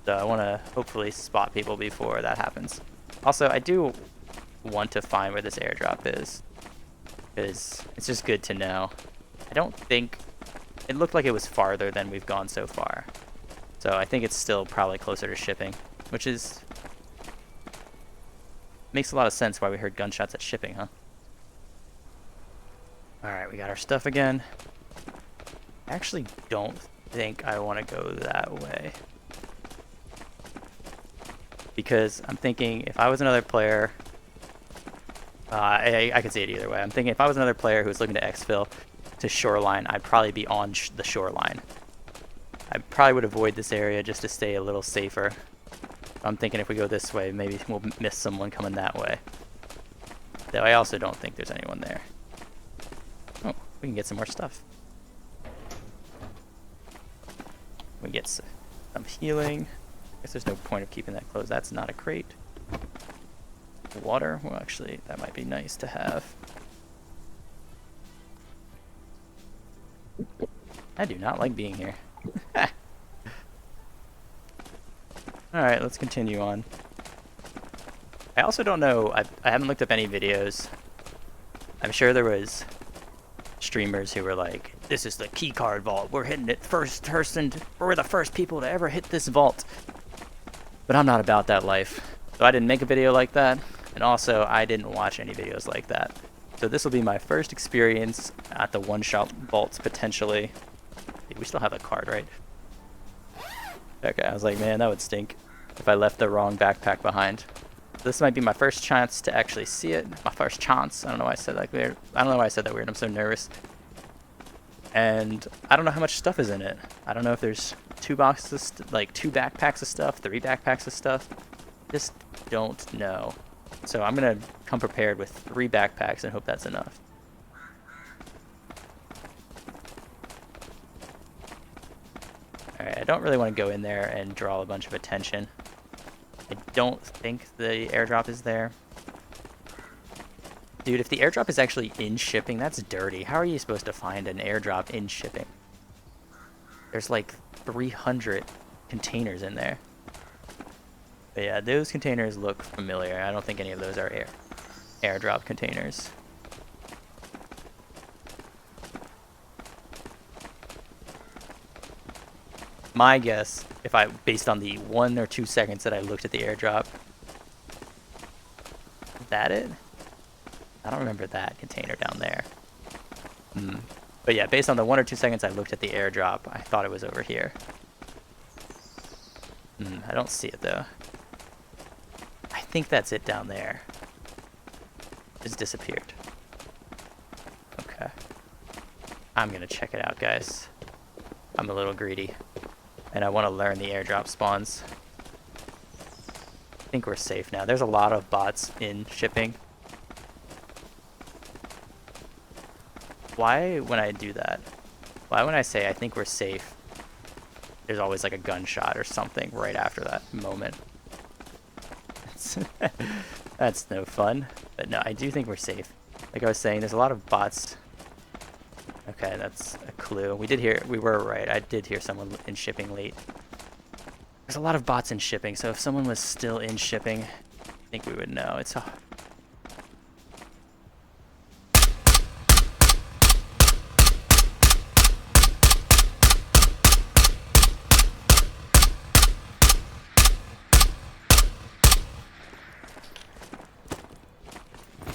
So I want to hopefully spot people before that happens. Also, I do want to find where this airdrop is, because it's just good to know. I don't think it looked like it was farther than we've gone so far. So I think it's still probably closer to shipping, which is makes a lot of sense why we heard gunshots at shipping, huh? Alright, we got our stuff again. I actually don't think I want to go that way. Because I'm thinking if I was another player, I could see it either way. I'm thinking if I was another player who was looking to exfil to shoreline, I'd probably be on the shoreline. I probably would avoid this area just to stay a little safer. I'm thinking if we go this way, maybe we'll miss someone coming that way. Though I also don't think there's anyone there. Oh, we can get some more stuff. We get some healing. Guess there's no point of keeping that closed. That's not a crate. Water. Well, actually, that might be nice to have. I do not like being here. Alright, let's continue on. I also don't know, I haven't looked up any videos. I'm sure there was streamers who were like, this is the keycard vault, we're hitting it first person, we're the first people to ever hit this vault. But I'm not about that life. So I didn't make a video like that, and also I didn't watch any videos like that. So this will be my first experience at the one-shot vaults, potentially. We still have a card, right? Okay, I was like, man, that would stink if I left the wrong backpack behind. This might be my first chance to actually see it. My first chance. I don't know why I said that weird. I don't know why I said that weird. I'm so nervous. And I don't know how much stuff is in it. I don't know if there's 2 boxes, like 2 backpacks of stuff, 3 backpacks of stuff. Just don't know. So I'm gonna come prepared with 3 backpacks and hope that's enough. Alright, I don't really want to go in there and draw a bunch of attention. I don't think the airdrop is there. Dude, if the airdrop is actually in shipping, that's dirty. How are you supposed to find an airdrop in shipping? There's like 300 containers in there. But yeah, those containers look familiar. I don't think any of those are airdrop containers. My guess, based on the 1 or 2 seconds that I looked at the airdrop, is that it? I don't remember that container down there. But yeah, based on the 1 or 2 seconds I looked at the airdrop, I thought it was over here. I don't see it though. I think that's it down there. It's disappeared. Okay. I'm gonna check it out, guys. I'm a little greedy. And I want to learn the airdrop spawns. I think we're safe now. There's a lot of bots in shipping. Why, when I do that, why when I say I think we're safe, there's always like a gunshot or something right after that moment? That's no fun. But no, I do think we're safe. Like I was saying, there's a lot of bots. Okay, that's a clue. We were right. I did hear someone in shipping late. There's a lot of bots in shipping, so if someone was still in shipping, I think we would know. It's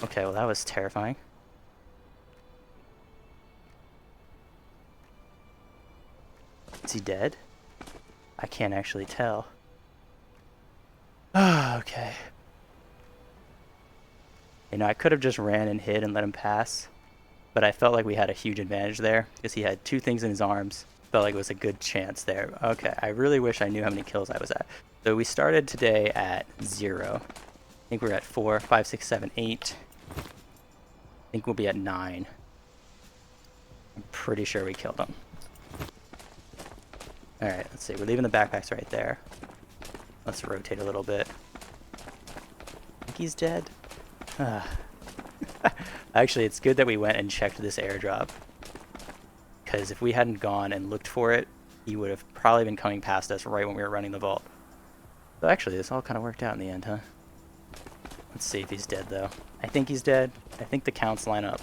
okay, well that was terrifying. Is he dead? I can't actually tell. Okay. You know, I could have just ran and hid and let him pass, but I felt like we had a huge advantage there because he had 2 things in his arms. Felt like it was a good chance there. Okay, I really wish I knew how many kills I was at. So we started today at 0. I think we're at 4, 5, 6, 7, 8. I think we'll be at 9. I'm pretty sure we killed him. Alright, let's see. We're leaving the backpacks right there. Let's rotate a little bit. I think he's dead. Actually, it's good that we went and checked this airdrop. Because if we hadn't gone and looked for it, he would have probably been coming past us right when we were running the vault. So actually, this all kind of worked out in the end, huh? Let's see if he's dead, though. I think he's dead. I think the counts line up.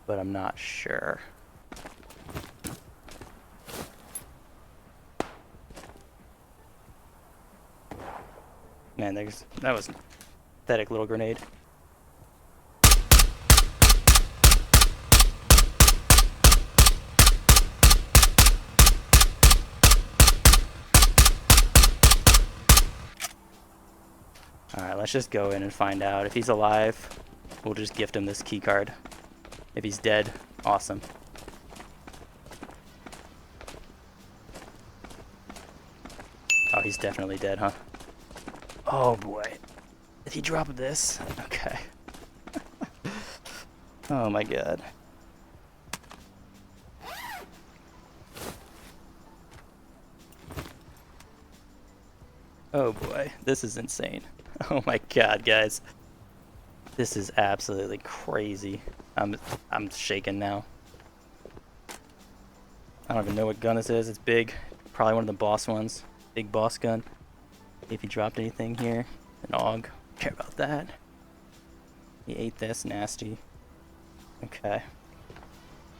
But I'm not sure. Man, that was a pathetic little grenade. Alright, let's just go in and find out. If he's alive, we'll just gift him this key card. If he's dead, awesome. Oh, he's definitely dead, huh? Oh boy. Did he drop this? Okay. Oh my god. Oh boy, this is insane. Oh my god, guys. This is absolutely crazy. I'm shaking now. I don't even know what gun this is. It's big. Probably one of the boss ones. Big boss gun. If he dropped anything here. An AUG. Care about that. He ate this. Nasty. Okay.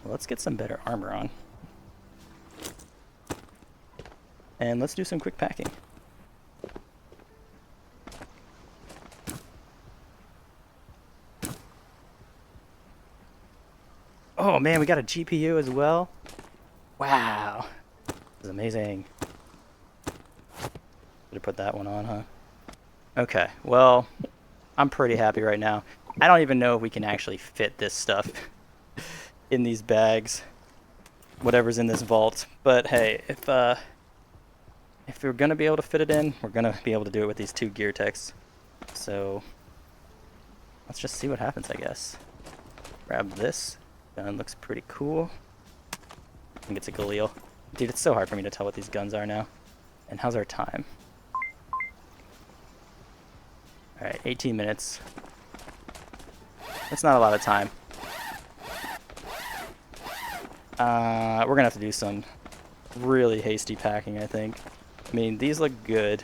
Well, let's get some better armor on. And let's do some quick packing. Oh man, we got a GPU as well. Wow. This is amazing. Should have put that one on, huh? Okay, well, I'm pretty happy right now. I don't even know if we can actually fit this stuff in these bags. Whatever's in this vault. But hey, if if we're gonna be able to fit it in, we're gonna be able to do it with these 2 gear techs. So let's just see what happens, I guess. Grab this. Gun looks pretty cool. I think it's a Galil. Dude, it's so hard for me to tell what these guns are now. And how's our time? Alright, 18 minutes. That's not a lot of time. We're gonna have to do some really hasty packing, I think. I mean, these look good.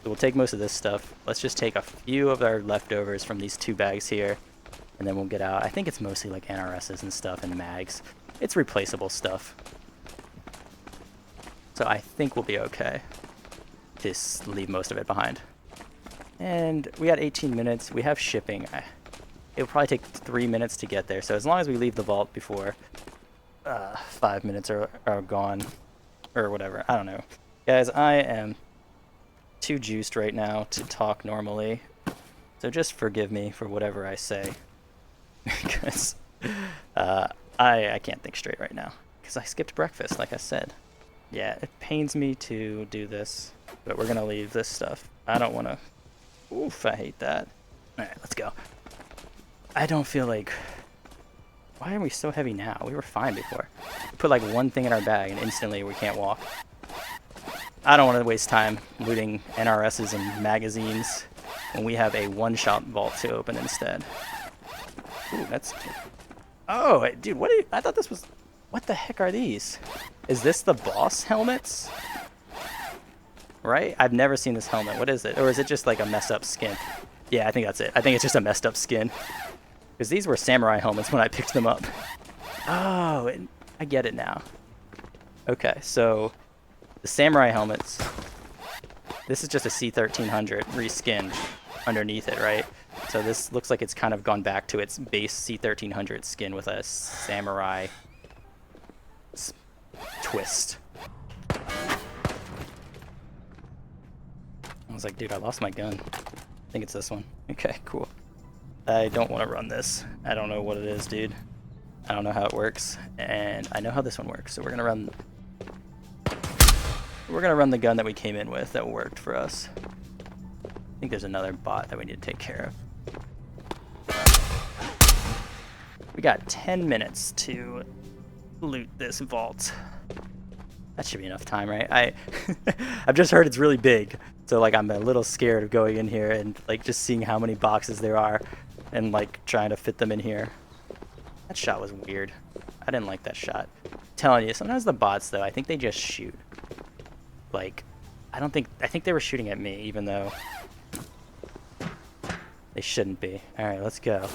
We'll take most of this stuff. Let's just take a few of our leftovers from these 2 bags here, and then we'll get out. I think it's mostly like NRSs and stuff and mags. It's replaceable stuff. So I think we'll be okay. Just leave most of it behind. And we got 18 minutes. We have shipping. It'll probably take 3 minutes to get there. So as long as we leave the vault before 5 minutes are gone, or whatever. I don't know. Guys, I am too juiced right now to talk normally. So just forgive me for whatever I say. Because I can't think straight right now. Because I skipped breakfast, like I said. Yeah, it pains me to do this. But we're going to leave this stuff. I don't want to... Oof, I hate that. Alright, let's go. I don't feel like... Why are we so heavy now? We were fine before. We put like one thing in our bag and instantly we can't walk. I don't want to waste time looting NRSs and magazines when we have a one-shot vault to open instead. Ooh, that's... Oh, dude, what are you... I thought this was... What the heck are these? Is this the boss helmets? Right? I've never seen this helmet. What is it? Or is it just like a messed up skin? Yeah, I think that's it. I think it's just a messed up skin. Because these were samurai helmets when I picked them up. Oh, I get it now. Okay, so the samurai helmets. This is just a C1300 reskinned underneath it, right? So this looks like it's kind of gone back to its base C1300 skin with a samurai twist. I was like, dude, I lost my gun. I think it's this one. Okay, cool. I don't want to run this. I don't know what it is, dude. I don't know how it works, and I know how this one works. So we're gonna run the gun that we came in with that worked for us. I think there's another bot that we need to take care of. We got 10 minutes to loot this vault. That should be enough time, right? I've just heard it's really big, so like I'm a little scared of going in here and like just seeing how many boxes there are and like trying to fit them in here. That shot was weird. I didn't like that shot. I'm telling you, sometimes the bots though, I think they just shoot. Like, I think they were shooting at me, even though they shouldn't be. All right, let's go.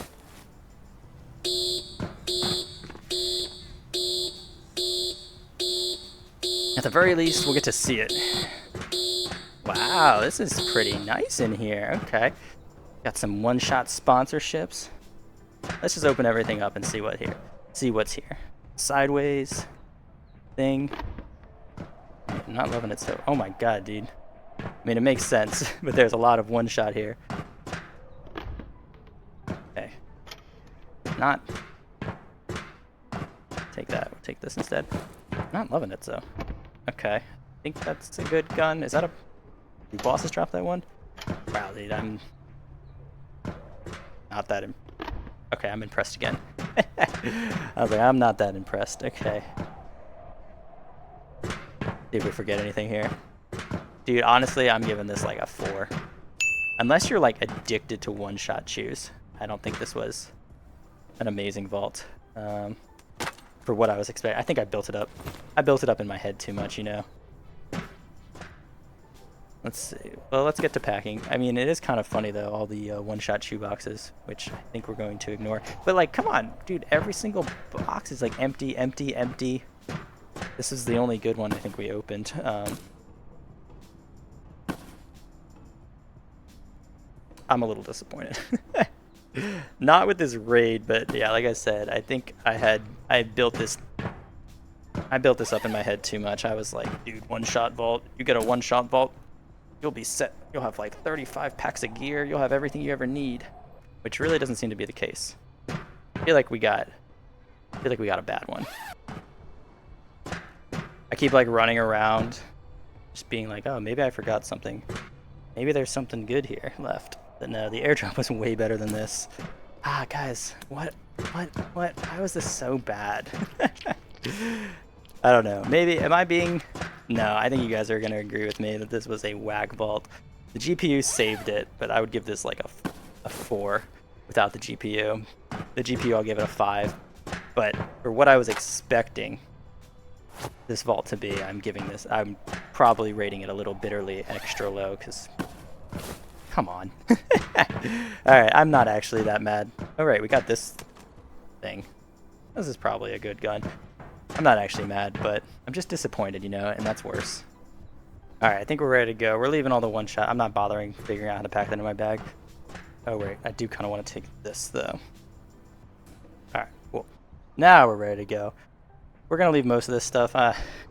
At the very least, we'll get to see it. Wow, this is pretty nice in here. Okay. Got some one-shot sponsorships. Let's just open everything up and see what's here. Sideways thing. I'm not loving it so... Oh my god, dude. I mean, it makes sense, but there's a lot of one-shot here. Okay. Not... Take that. We'll take this instead. Not loving it, though. Okay. I think that's a good gun. Is that a... Did bosses drop that one? Wow, dude, I'm... Not that... Okay, I'm impressed again. I was like, I'm not that impressed. Okay. Did we forget anything here? Dude, honestly, I'm giving this like a 4. Unless you're like addicted to one-shot chews. I don't think this was an amazing vault. For what I was expecting. I think I built it up. I built it up in my head too much, you know. Let's see. Well, let's get to packing. I mean, it is kind of funny, though, all the one-shot shoe boxes, which I think we're going to ignore. But, like, come on, dude, every single box is, like, empty, empty, empty. This is the only good one I think we opened. I'm a little disappointed. Not with this raid, but, yeah, like I said, I think I built this up in my head too much. I was like, dude, one-shot vault. You get a one-shot vault, you'll be set. You'll have like 35 packs of gear. You'll have everything you ever need, which really doesn't seem to be the case. I feel like we got a bad one. I keep like running around Just being like, oh, maybe I forgot something. Maybe there's something good here left. But no, the airdrop was way better than this. Ah, guys, what? Why was this so bad? I don't know. Maybe, am I being... No, I think you guys are going to agree with me that this was a whack vault. The GPU saved it, but I would give this like a 4 without the GPU. The GPU, I'll give it a 5. But for what I was expecting this vault to be, I'm probably rating it a little bitterly extra low, because... Come on. Alright, I'm not actually that mad. Alright, we got this thing. This is probably a good gun. I'm not actually mad, but I'm just disappointed, you know, and that's worse. Alright, I think we're ready to go. We're leaving all the one-shot. I'm not bothering figuring out how to pack that in my bag. Oh, wait. I do kind of want to take this, though. Alright, cool. Now we're ready to go. We're going to leave most of this stuff.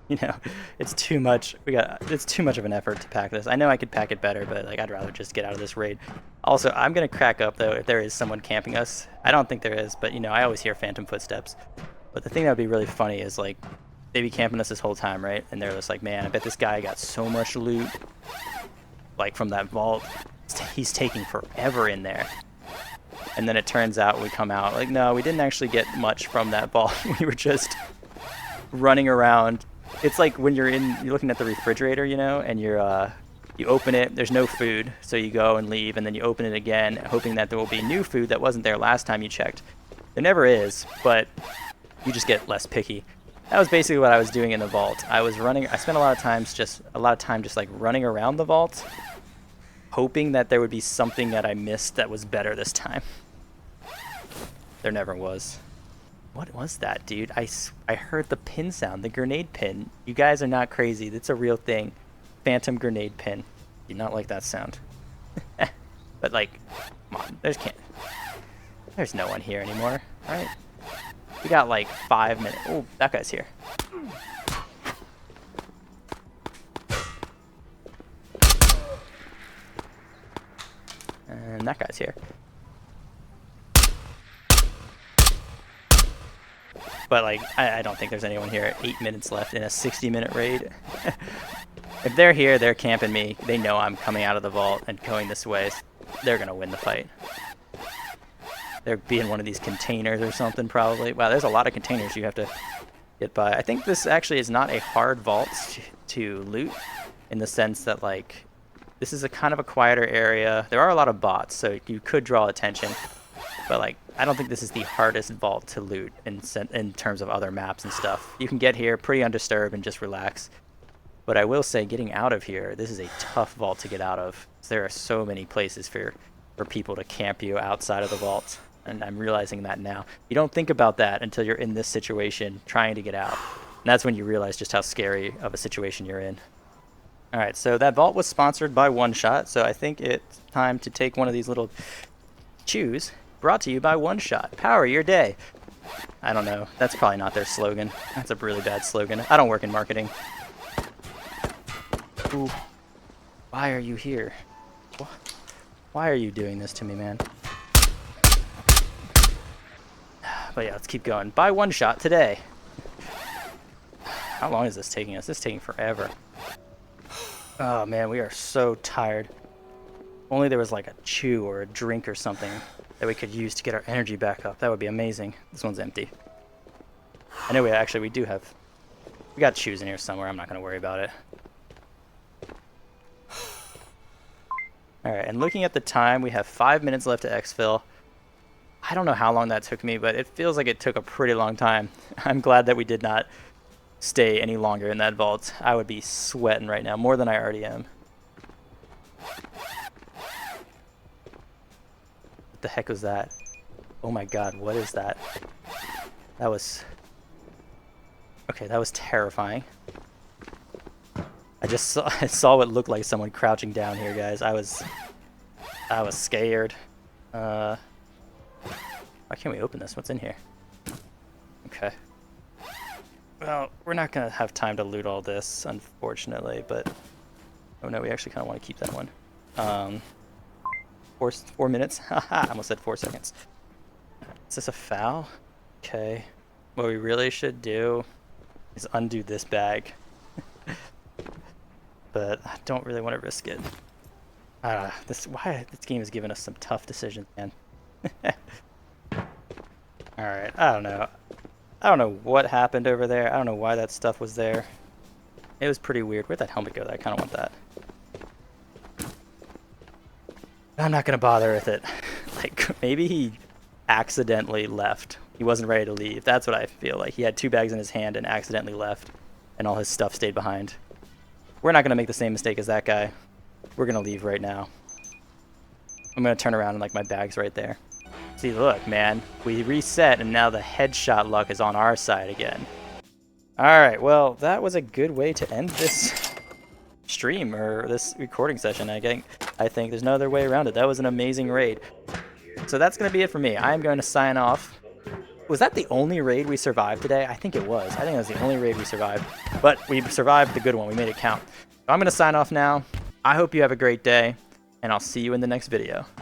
You know, it's too much. It's too much of an effort to pack this. I know I could pack it better, but like I'd rather just get out of this raid. Also, I'm going to crack up, though, if there is someone camping us. I don't think there is, but, you know, I always hear phantom footsteps. But the thing that would be really funny is, like, they be camping us this whole time, right? And they're just like, man, I bet this guy got so much loot, like, from that vault. He's taking forever in there. And then it turns out we come out, like, no, we didn't actually get much from that vault. We were just running around. It's like when you're looking at the refrigerator, you know, and you open it, there's no food, so you go and leave, and then you open it again, hoping that there will be new food that wasn't there last time you checked. There never is, but you just get less picky. That was basically what I was doing in the vault. I spent a lot of time just like running around the vault, hoping that there would be something that I missed that was better this time. There never was. What was that, dude? I heard the pin sound, the grenade pin. You guys are not crazy. That's a real thing. Phantom grenade pin. Do not like that sound. But like, come on, there's no one here anymore, right? We got like 5 minutes. Oh, that guy's here. And that guy's here. But like, I don't think there's anyone here. 8 minutes left in a 60-minute raid. If they're here, they're camping me. They know I'm coming out of the vault and going this way. They're gonna win the fight. They're being one of these containers or something, probably. Wow, there's a lot of containers you have to get by. I think this actually is not a hard vault to loot, in the sense that, like, this is a kind of a quieter area. There are a lot of bots, so you could draw attention. But, like, I don't think this is the hardest vault to loot in terms of other maps and stuff. You can get here pretty undisturbed and just relax. But I will say, getting out of here, this is a tough vault to get out of. There are so many places for people to camp you outside of the vault. And I'm realizing that now. You don't think about that until you're in this situation trying to get out. And that's when you realize just how scary of a situation you're in. Alright, so that vault was sponsored by One Shot, so I think it's time to take one of these little chews. Brought to you by One Shot. Power your day. I don't know. That's probably not their slogan. That's a really bad slogan. I don't work in marketing. Ooh. Why are you here? Why are you doing this to me, man? But yeah, let's keep going. Buy One Shot today. How long is this taking us? This is taking forever. Oh man, we are so tired. If only there was like a chew or a drink or something that we could use to get our energy back up. That would be amazing. This one's empty. I know we got chews in here somewhere. I'm not going to worry about it. Alright, and looking at the time, we have 5 minutes left to exfil. I don't know how long that took me, but it feels like it took a pretty long time. I'm glad that we did not stay any longer in that vault. I would be sweating right now, more than I already am. What the heck was that? Oh my god, what is that? That was... Okay, that was terrifying. I saw what looked like someone crouching down here, guys. I was scared. Why can't we open this? What's in here? Okay. Well, we're not gonna have time to loot all this, unfortunately, but... Oh no, we actually kind of want to keep that one. 4 minutes? Haha, I almost said 4 seconds. Is this a foul? Okay. What we really should do is undo this bag. but I don't really want to risk it. This game has given us some tough decisions, man. Alright, I don't know. I don't know what happened over there. I don't know why that stuff was there. It was pretty weird. Where'd that helmet go? I kind of want that. I'm not gonna bother with it. Like, maybe he accidentally left. He wasn't ready to leave. That's what I feel like. He had 2 bags in his hand and accidentally left, and all his stuff stayed behind. We're not gonna make the same mistake as that guy. We're gonna leave right now. I'm gonna turn around and like my bag's right there. See, look, man. We reset, and now the headshot luck is on our side again. Alright, well, that was a good way to end this stream, or this recording session, I think. There's no other way around it. That was an amazing raid. So that's going to be it for me. I'm going to sign off. Was that the only raid we survived today? I think it was. I think it was the only raid we survived. But we survived the good one. We made it count. So I'm going to sign off now. I hope you have a great day, and I'll see you in the next video.